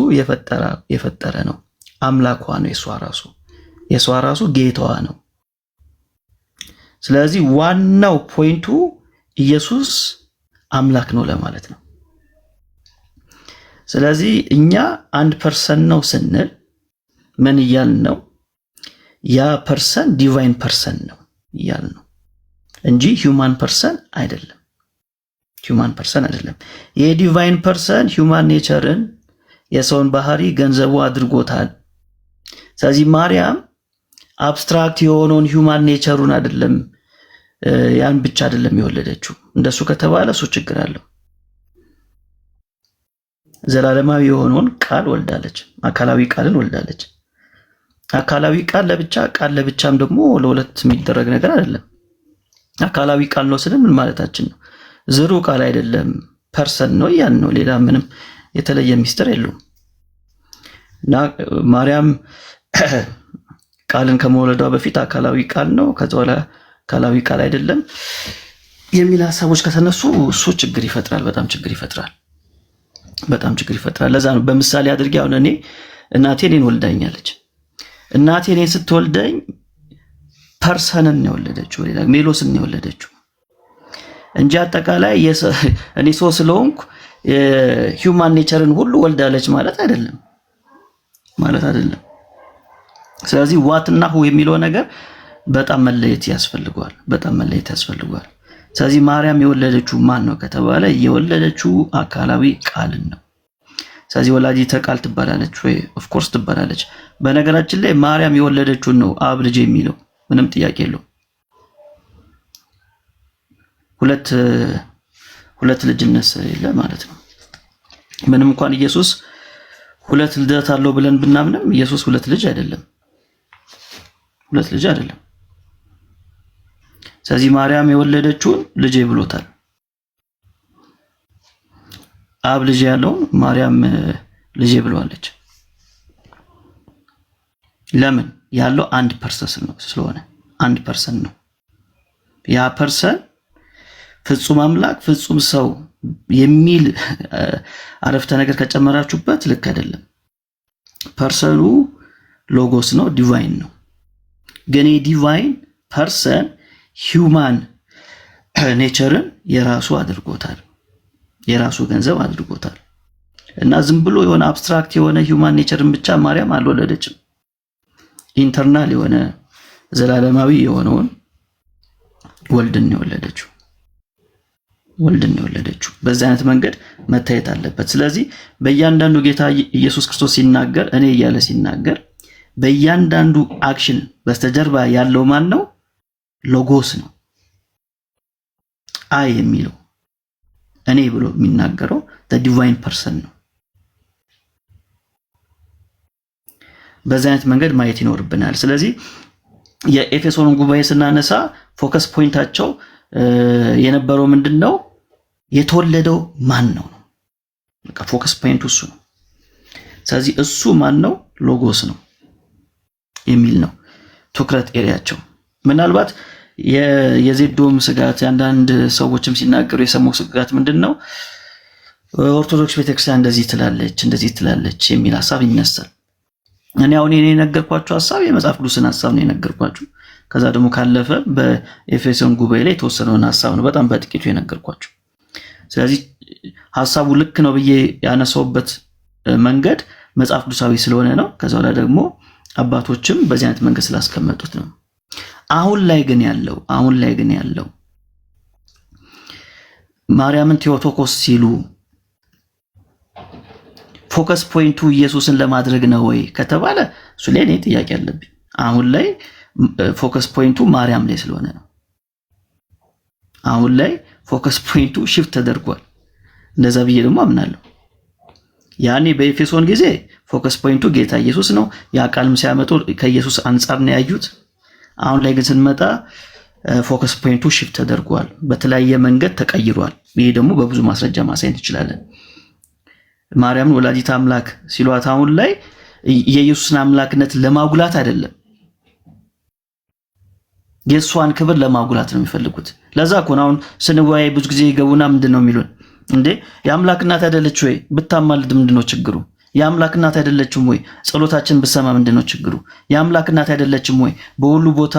የፈጠረ ነው። አምላኳ ነው። የሷ ራሱ ጌታዋ ነው። ስለዚህ ዋናው ፖይንቱ ኢየሱስ አምላክ ነው ለማለት ነው። ስለዚህ እኛ አንድ ፐርሰን ነው ስንል ምን እያልን ነው? ያ ፐርሰን ዲቫይን ፐርሰን ነው እያልን ነው እንጂ ሂውማን ፐርሰን አይደለም። ሂውማን ፐርሰን አይደለም። የዲቫይን ፐርሰን ሂውማን ኔቸርን የሰውን ባህሪ ገንዘቡ አድርጎታል። ስለዚህ ማርያም አብስትራክት የሆነውን ሂውማን ኔቸሩን አይደለም፣ ያን ብቻ አይደለም የወለደችው። እንደሱ ከተባለ እሱ ችግር አለው። ዘላለማዊ የሆነውን ቃል ወልዳለች። አካላዊ ቃልን ወልዳለች። አካላዊ ቃል ለብቻ ቃል ለብቻም ደግሞ ለሁለት የሚደረግ ነገር አይደለም። አካላዊ ቃል ነው ስለ ምን ማለታችን ነው? ዝሩ ቃል አይደለም ፐርሰን ነው ያን ነው። ሌላ ምንም የተለየ ሚስጥር የለውም። እና ማርያም ቃልን ከመውለዷ በፊት አካላዊ ቃል ነው፣ ከዛ በኋላ አካላዊ ቃል አይደለም የሚል ሀሳቦች ከተነሱ እሱ ችግር ይፈጥራል፣ በጣም ችግር ይፈጥራል፣ በጣም ችግር ይፈጥራል። ለዛ ነው በምሳሌ አድርጌ አሁን እኔ እናቴ እኔን ወልዳኛለች። እናቴ እኔን ስትወልደኝ ፐርሰንን ነው የወለደችው፣ ሌላ ሜሎስን ነው የወለደችው እንጂ አጠቃላይ እኔ ሰው ስለሆንኩ ሂውማን ኔቸርን ሁሉ ወልዳለች ማለት አይደለም ማለት አይደለም። ስለዚህ ዋትና ሁ የሚለው ነገር በጣም መለየት ያስፈልገዋል፣ በጣም መለየት ያስፈልገዋል። ስለዚህ ማርያም የወለደችው ማን ነው ከተባለ የወለደችው አካላዊ ቃልን ነው። ስለዚህ ወላዲተ ቃል ትባላለች ወይ? ኦፍ ኮርስ ትባላለች። በነገራችን ላይ ማርያም የወለደችውን ነው አብ ልጅ የሚለው ምንም ጥያቄ የለውም። ሁለት ልጅነት ስለሌለ ማለት ነው። ምንም እንኳን ኢየሱስ ሁለት ልደት አለው ብለን ብናምንም ኢየሱስ ሁለት ልጅ አይደለም፣ ሁለት ልጅ አይደለም። ስለዚህ ማርያም የወለደችውን ልጄ ብሎታል። አብ ልጅ ያለውን ማርያም ልጄ ብለዋለች። ለምን ያለው አንድ ፐርሰን ነው ስለሆነ አንድ ፐርሰን ነው። ያ ፐርሰን ፍጹም አምላክ ፍጹም ሰው የሚል አረፍተ ነገር ከጨመራችሁበት ልክ አይደለም። ፐርሰኑ ሎጎስ ነው፣ ዲቫይን ነው። ግን የዲቫይን ፐርሰን ሂውማን ኔቸርን የራሱ አድርጎታል፣ የራሱ ገንዘብ አድርጎታል። እና ዝም ብሎ የሆነ አብስትራክት የሆነ ሂውማን ኔቸርን ብቻ ማርያም አልወለደችም። ኢንተርናል የሆነ ዘላለማዊ የሆነውን ወልድን የወለደችው ወልድን የወለደችው በዚህ አይነት መንገድ መታየት አለበት። ስለዚህ በእያንዳንዱ ጌታ ኢየሱስ ክርስቶስ ሲናገር እኔ እያለ ሲናገር በእያንዳንዱ አክሽን በስተጀርባ ያለው ማን ነው? ሎጎስ ነው። አይ የሚለው እኔ ብሎ የሚናገረው ዲቫይን ፐርሰን ነው። በዚህ አይነት መንገድ ማየት ይኖርብናል። ስለዚህ የኤፌሶንን ጉባኤ ስናነሳ ፎከስ ፖይንታቸው የነበረው ምንድነው? የተወለደው ማን ነው? በቃ ፎከስ ፖይንቱ እሱ ነው። ስለዚህ እሱ ማን ነው? ሎጎስ ነው የሚል ነው ትኩረት ኤሪያቸው። ምናልባት የዜዶም ስጋት አንዳንድ ሰዎችም ሲናገሩ የሰማው ስጋት ምንድነው? ኦርቶዶክስ ቤተክርስቲያን እንደዚህ ትላለች የሚል ሐሳብ ይነሳል። እኔ አሁን የነገርኳችሁ ሐሳብ የመጽሐፍ ቅዱስን ሐሳብ ነው የነገርኳችሁ። ከዛ ደግሞ ካለፈ በኤፌሶን ጉባኤ ላይ የተወሰነውን ሐሳብ ነው በጣም በጥቂቱ የነገርኳችሁ። ስለዚህ ሐሳቡ ልክ ነው ብዬ ያነሳውበት መንገድ መጽሐፍ ቅዱሳዊ ስለሆነ ነው። ከዛ በኋላ ደግሞ አባቶችም በዚህ አይነት መንገድ ስላስቀመጡት ነው። አሁን ላይ ግን ያለው ማርያምን ቴዎቶኮስ ሲሉ ፎከስ ፖይንቱ ኢየሱስን ለማድረግ ነው ወይ ከተባለ እሱ ላይ እኔ ጥያቄ አለብኝ። አሁን ላይ ፎከስ ፖይንቱ ማርያም ላይ ስለሆነ ነው። አሁን ላይ ፎከስ ፖይንቱ ሽፍት ተደርጓል። እንደዛ ብዬ ደግሞ አምናለሁ። ያኔ በኤፌሶን ጊዜ ፎከስ ፖይንቱ ጌታ ኢየሱስ ነው። ያ ቃልም ሲያመጡ ከኢየሱስ አንጻር ነው ያዩት። አሁን ላይ ግን ስንመጣ ፎከስ ፖይንቱ ሽፍት ተደርጓል፣ በተለያየ መንገድ ተቀይሯል። ይሄ ደግሞ በብዙ ማስረጃ ማሳየት እንችላለን። ማርያምን ወላዲተ አምላክ ሲሏት አሁን ላይ የኢየሱስን አምላክነት ለማጉላት አይደለም፣ የእሷን ክብር ለማጉላት ነው የሚፈልጉት። ለዛ እኮ ነው አሁን ስንወያይ ብዙ ጊዜ ይገቡና ምንድነው የሚሉን? እንዴ የአምላክ እናት አይደለች ወይ? ብታማልድ ምንድነው ችግሩ? የአምላክ እናት አይደለችም ወይ? ጸሎታችን ብሰማ ምንድነው ችግሩ? የአምላክ እናት አይደለችም ወይ? በሁሉ ቦታ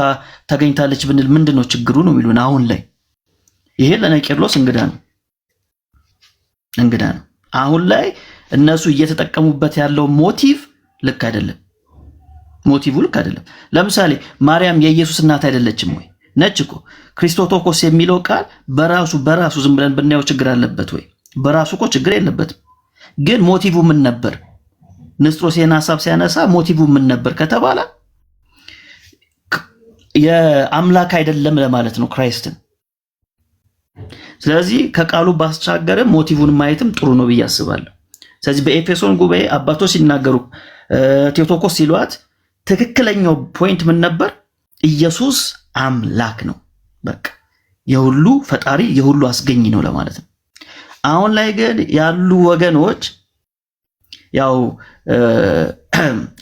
ተገኝታለች ብንል ምንድነው ችግሩ ነው የሚሉን አሁን ላይ። ይሄ ለነቄርሎስ እንግዳ ነው። አሁን ላይ እነሱ እየተጠቀሙበት ያለው ሞቲቭ ልክ አይደለም። ሞቲቭ ልክ አይደለም። ለምሳሌ ማርያም የኢየሱስ እናት አይደለችም ወይ? ነች እኮ። ክሪስቶቶኮስ የሚለው ቃል በራሱ ዝም ብለን ብናየው ችግር አለበት ወይ? በራሱ እኮ ችግር የለበትም። ግን ሞቲቭ ምን ነበር? ንስጥሮስ ይህን ሐሳብ ሲያነሳ ሞቲቭ ምን ነበር ከተባለ የአምላክ አይደለም ለማለት ነው ክራይስትን። ስለዚህ ከቃሉ ባስቻገረ ሞቲቭን ማየትም ጥሩ ነው ብዬ አስባለሁ። ስለዚህ በኤፌሶን ጉባኤ አባቶች ሲናገሩ ቴዎቶኮስ ሲሏት ትክክለኛው ፖይንት ምን ነበር? ኢየሱስ አምላክ ነው። በቃ የሁሉ ፈጣሪ የሁሉ አስገኝ ነው ለማለት ነው። አሁን ላይ ግን ያሉ ወገኖች ያው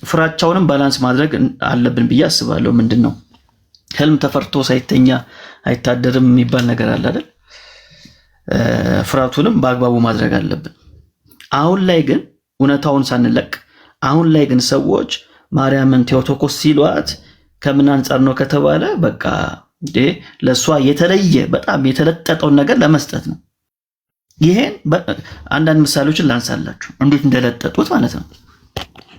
ፍራቻውንም ባላንስ ማድረግ አለብን ብዬ አስባለሁ። ምንድነው ህልም ተፈርቶ ሳይተኛ አይታደርም የሚባል ነገር አለ አይደል? ፍራቱንም በአግባቡ ማድረግ አለብን። አሁን ላይ ግን እውነታውን ሳንለቅ አሁን ላይ ግን ሰዎች ማርያምን ቴዎቶኮስ ሲሏት ከምን አንጻር ነው ከተባለ በቃ ለሷ የተለየ በጣም የተለጠጠውን ነገር ለመስጠት ነው። ይሄን አንዳንድ ምሳሌዎችን ላንሳላችሁ፣ እንዴት እንደለጠጡት ማለት ነው።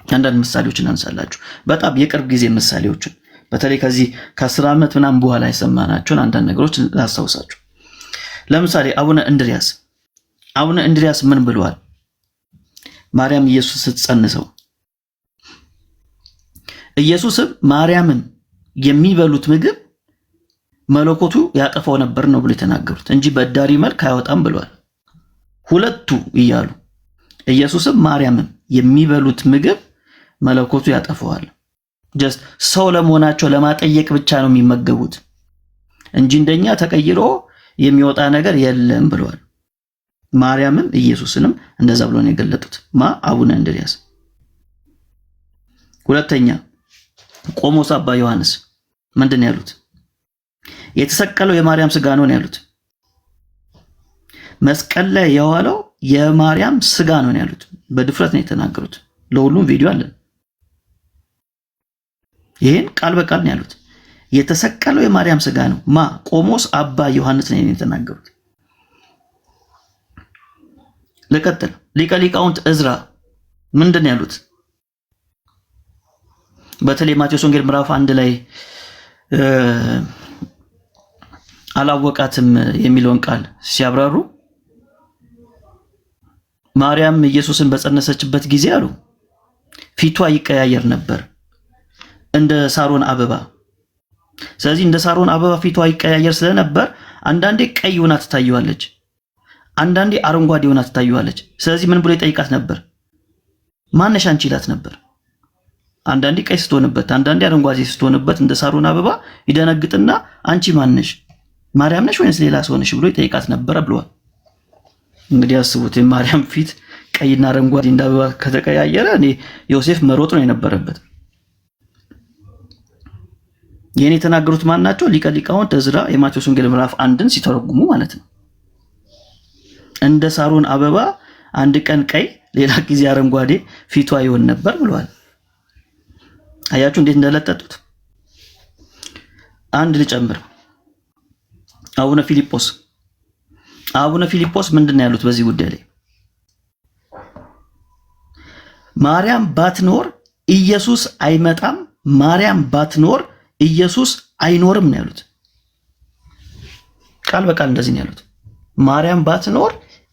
አንዳንድ ምሳሌዎችን ላንሳላችሁ፣ በጣም የቅርብ ጊዜ ምሳሌዎችን፣ በተለይ ከዚህ ከ10 ዓመት ምናምን በኋላ የሰማናቸውን አንዳንድ ነገሮች ላስታውሳችሁ። ለምሳሌ አቡነ እንድሪያስ ምን ብለዋል? ማርያም ኢየሱስ ስትጸንሰው ኢየሱስም ማርያምን የሚበሉት ምግብ መለኮቱ ያጠፋው ነበር ነው ብሎ የተናገሩት እንጂ በዳሪ መልክ አይወጣም ብለዋል። ሁለቱ እያሉ ኢየሱስም ማርያምን የሚበሉት ምግብ መለኮቱ ያጠፋዋል። ጀስት ሰው ለመሆናቸው ለማጠየቅ ብቻ ነው የሚመገቡት እንጂ እንደኛ ተቀይሮ የሚወጣ ነገር የለም ብለዋል። ማርያምም ኢየሱስንም እንደዛ ብሎ ነው የገለጡት አቡነ እንድሪያስ። ሁለተኛ ቆሞስ አባ ዮሐንስ ምንድን ያሉት? የተሰቀለው የማርያም ስጋ ነው ያሉት። መስቀል ላይ የዋለው የማርያም ስጋ ነው ያሉት። በድፍረት ነው የተናገሩት። ለሁሉም ቪዲዮ አለ። ይሄን ቃል በቃል ነው ያሉት። የተሰቀለው የማርያም ስጋ ነው ቆሞስ አባ ዮሐንስ ነው የተናገሩት። ለቀጥል ሊቀ ሊቃውንት እዝራ ምንድን ያሉት? በተለይ ማቴዎስ ወንጌል ምዕራፍ 1 ላይ አላወቃትም የሚለውን ቃል ሲያብራሩ ማርያም ኢየሱስን በጸነሰችበት ጊዜ አሉ ፊቷ ይቀያየር ነበር እንደ ሳሮን አበባ። ስለዚህ እንደ ሳሮን አበባ ፊቷ ይቀያየር ስለነበር አንዳንዴ ቀይ ሆና ትታየዋለች፣ አንዳንዴ አረንጓዴ ሆና ትታየዋለች። ስለዚህ ምን ብሎ ይጠይቃት ነበር? ማነሽ አንቺ ይላት ነበር። አንዳንዴ ቀይ ስትሆንበት፣ አንዳንዴ አረንጓዴ ስትሆንበት እንደ ሳሮን አበባ ይደነግጥና አንቺ ማነሽ ማርያም ነሽ ወይስ ሌላ ሰው ነሽ ብሎ ይጠይቃት ነበር ብለዋል። እንግዲህ አስቡት የማርያም ፊት ቀይና አረንጓዴ እንደ አበባ ከተቀያየረ እኔ ዮሴፍ መሮጥ ነው የነበረበት። ይሄን የተናገሩት ማን ናቸው? ሊቀ ሊቃውንት እዝራ የማቴዎስ ወንጌል ምዕራፍ 1ን ሲተረጉሙ ማለት ነው። እንደ ሳሮን አበባ አንድ ቀን ቀይ ሌላ ጊዜ አረንጓዴ ፊቷ ይሆን ነበር ብለዋል። አያችሁ እንዴት እንደለጠጡት። አንድ ልጨምር። አቡነ ፊልጶስ ምንድነው ያሉት በዚህ ጉዳይ ላይ? ማርያም ባትኖር ኢየሱስ አይመጣም፣ ማርያም ባትኖር ኢየሱስ አይኖርም ነው ያሉት። ቃል በቃል እንደዚህ ነው ያሉት። ማርያም ባትኖር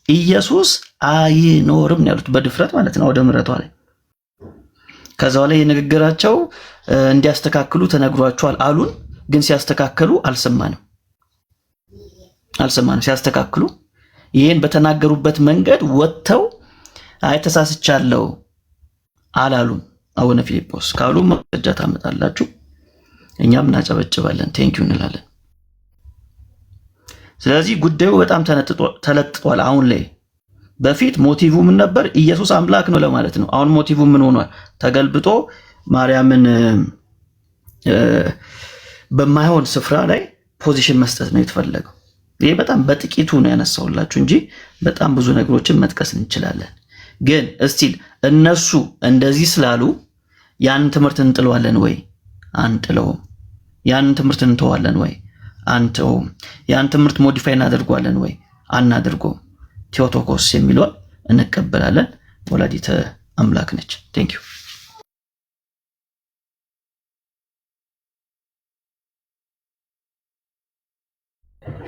ኢየሱስ አይኖርም ነው ያሉት። በድፍረት ማለት ነው ወደ ምሕረቷ ላይ። ከዛው ላይ የንግግራቸው እንዲያስተካክሉ ተነግሯቸዋል አሉን። ግን ሲያስተካክሉ አልሰማንም። ሲያስተካክሉ ይሄን በተናገሩበት መንገድ ወጥተው ተሳስቻለሁ አላሉም። አቡነ ፊልጶስ ካሉ ማስረጃ ታመጣላችሁ፣ እኛም እናጨበጭባለን፣ ቴንኪው እንላለን። ስለዚህ ጉዳዩ በጣም ተለጥጧል። አሁን ላይ በፊት ሞቲቭ ምን ነበር? ኢየሱስ አምላክ ነው ለማለት ነው። አሁን ሞቲቭ ምን ሆኗል? ተገልብጦ ማርያምን በማይሆን ስፍራ ላይ ፖዚሽን መስጠት ነው የተፈለገው። ይሄ በጣም በጥቂቱ ነው ያነሳውላችሁ እንጂ በጣም ብዙ ነገሮችን መጥቀስ እንችላለን። ግን እስቲል እነሱ እንደዚህ ስላሉ ያንን ትምህርት እንጥለዋለን ወይ? አንጥለውም። ያንን ትምህርት እንተዋለን ወይ? አንተውም። ያን ትምህርት ሞዲፋይ እናደርጓለን ወይ? አናደርገውም። ቴዎቶኮስ የሚለውን እንቀበላለን። ወላዲተ አምላክ ነች። ቴንክ ዩ።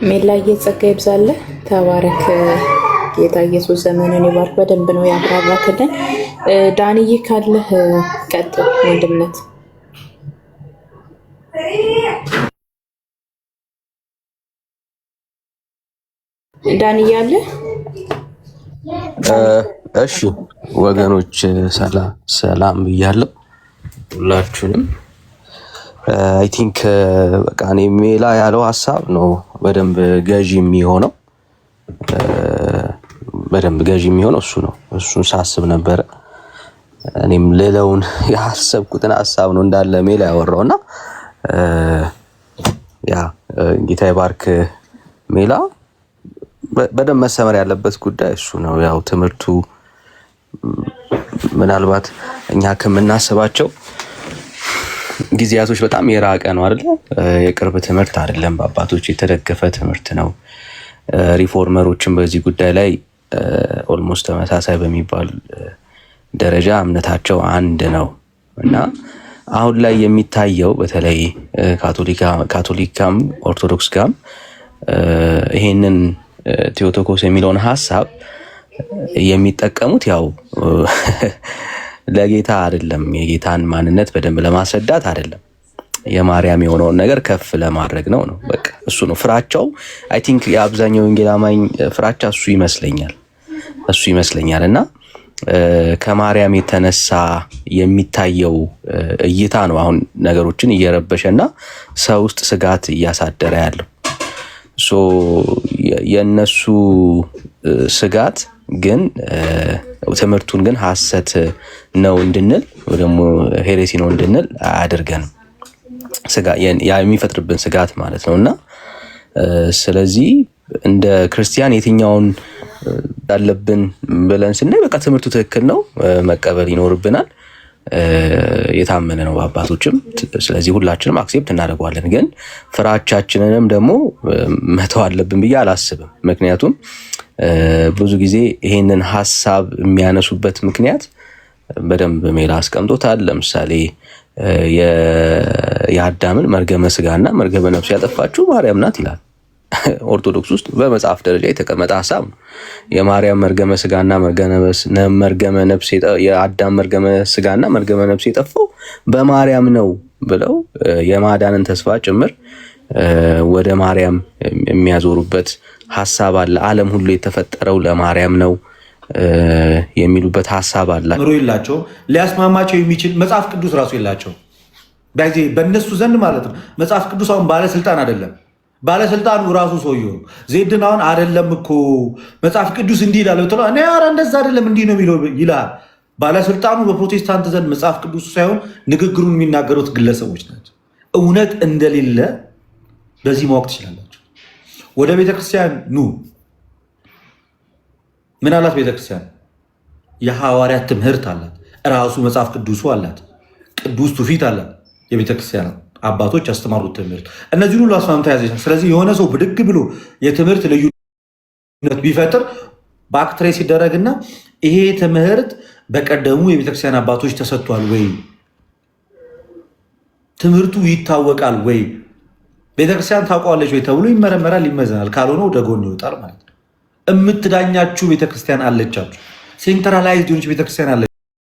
ሜላዬ ጸጋ ይብዛልህ፣ ተባረክ። ጌታ ኢየሱስ ዘመንን ይባርክ። በደንብ ነው ያብራራክልን። ዳንዬ ካለህ ቀጥል ወንድምነት። ዳንዬ አለ? እሺ ወገኖች ሰላም ብያለሁ ሁላችሁንም። አይ ቲንክ በቃ እኔ ሜላ ያለው ሀሳብ ነው በደንብ ገዢ የሚሆነው እሱ ነው። እሱን ሳስብ ነበረ። እኔም ሌላውን ያሰብኩትን ሀሳብ ነው እንዳለ ሜላ ያወራውና ያ ጌታ ይባርክ ሜላ። በደንብ መሰመር ያለበት ጉዳይ እሱ ነው። ያው ትምህርቱ ምናልባት እኛ ከምናስባቸው ጊዜያቶች በጣም የራቀ ነው አይደል? የቅርብ ትምህርት አይደለም፣ በአባቶች የተደገፈ ትምህርት ነው። ሪፎርመሮችን በዚህ ጉዳይ ላይ ኦልሞስት ተመሳሳይ በሚባል ደረጃ እምነታቸው አንድ ነው እና አሁን ላይ የሚታየው በተለይ ካቶሊካም ኦርቶዶክስ ጋም ይሄንን ቴዎቶኮስ የሚለውን ሀሳብ የሚጠቀሙት ያው ለጌታ አይደለም፣ የጌታን ማንነት በደንብ ለማስረዳት አይደለም፣ የማርያም የሆነውን ነገር ከፍ ለማድረግ ነው። በቃ እሱ ነው ፍራቻው። አይ ቲንክ የአብዛኛው ወንጌል አማኝ ፍራቻ እሱ ይመስለኛል እና ከማርያም የተነሳ የሚታየው እይታ ነው አሁን ነገሮችን እየረበሸና ሰው ውስጥ ስጋት እያሳደረ ያለው። የነሱ ስጋት ግን ትምህርቱን ግን ሐሰት ነው እንድንል ወይ ደግሞ ሄሬሲ ነው እንድንል አያደርገንም። የሚፈጥርብን ስጋት ማለት ነውና ስለዚህ እንደ ክርስቲያን የትኛውን ያለብን ብለን ስናይ በቃ ትምህርቱ ትክክል ነው መቀበል ይኖርብናል። የታመነ ነው በአባቶችም። ስለዚህ ሁላችንም አክሴፕት እናደርገዋለን። ግን ፍራቻችንንም ደግሞ መተው አለብን ብዬ አላስብም። ምክንያቱም ብዙ ጊዜ ይሄንን ሐሳብ የሚያነሱበት ምክንያት በደንብ ሜላ አስቀምጦታል። ለምሳሌ የአዳምን መርገመ ስጋና መርገመ ነፍስ ያጠፋችው ማርያም ናት ይላል። ኦርቶዶክስ ውስጥ በመጽሐፍ ደረጃ የተቀመጠ ሐሳብ ነው። የማርያም መርገመ ስጋና መርገመ ነፍስ የአዳም መርገመ ስጋና መርገመ ነፍስ የጠፋው በማርያም ነው ብለው የማዳንን ተስፋ ጭምር ወደ ማርያም የሚያዞሩበት ሐሳብ አለ። ዓለም ሁሉ የተፈጠረው ለማርያም ነው የሚሉበት ሐሳብ አለ። ምሮ ይላቸው ሊያስማማቸው የሚችል መጽሐፍ ቅዱስ ራሱ የላቸው። በእነሱ ዘንድ ማለት ነው። መጽሐፍ ቅዱስ አሁን ባለስልጣን አይደለም። ባለስልጣኑ ራሱ ሰውየው ዜድን አሁን አይደለም እኮ መጽሐፍ ቅዱስ እንዲህ ይላል ብትለው እኔ ኧረ እንደዛ አይደለም እንዲህ ነው የሚለው ይላል። ባለስልጣኑ በፕሮቴስታንት ዘንድ መጽሐፍ ቅዱስ ሳይሆን ንግግሩን የሚናገሩት ግለሰቦች ናቸው። እውነት እንደሌለ በዚህ ማወቅ ትችላላችሁ። ወደ ቤተክርስቲያን ኑ። ምን አላት ቤተክርስቲያን? የሐዋርያት ትምህርት አላት። ራሱ መጽሐፍ ቅዱሱ አላት። ቅዱስ ትውፊት አላት። የቤተክርስቲያን አባቶች ያስተማሩት ትምህርት እነዚህን ሁሉ አስማምታ ያዘች። ስለዚህ የሆነ ሰው ብድግ ብሎ የትምህርት ልዩነት ቢፈጥር ባክትሬስ ሲደረግና ይሄ ትምህርት በቀደሙ የቤተክርስቲያን አባቶች ተሰጥቷል ወይ፣ ትምህርቱ ይታወቃል ወይ፣ ቤተክርስቲያን ታውቀዋለች ወይ ተብሎ ይመረመራል፣ ይመዘናል። ካልሆነ ወደ ጎን ይወጣል ማለት ነው። የምትዳኛችሁ ቤተክርስቲያን አለቻችሁ። ሴንትራላይዝድ የሆነች ቤተክርስቲያን አለች።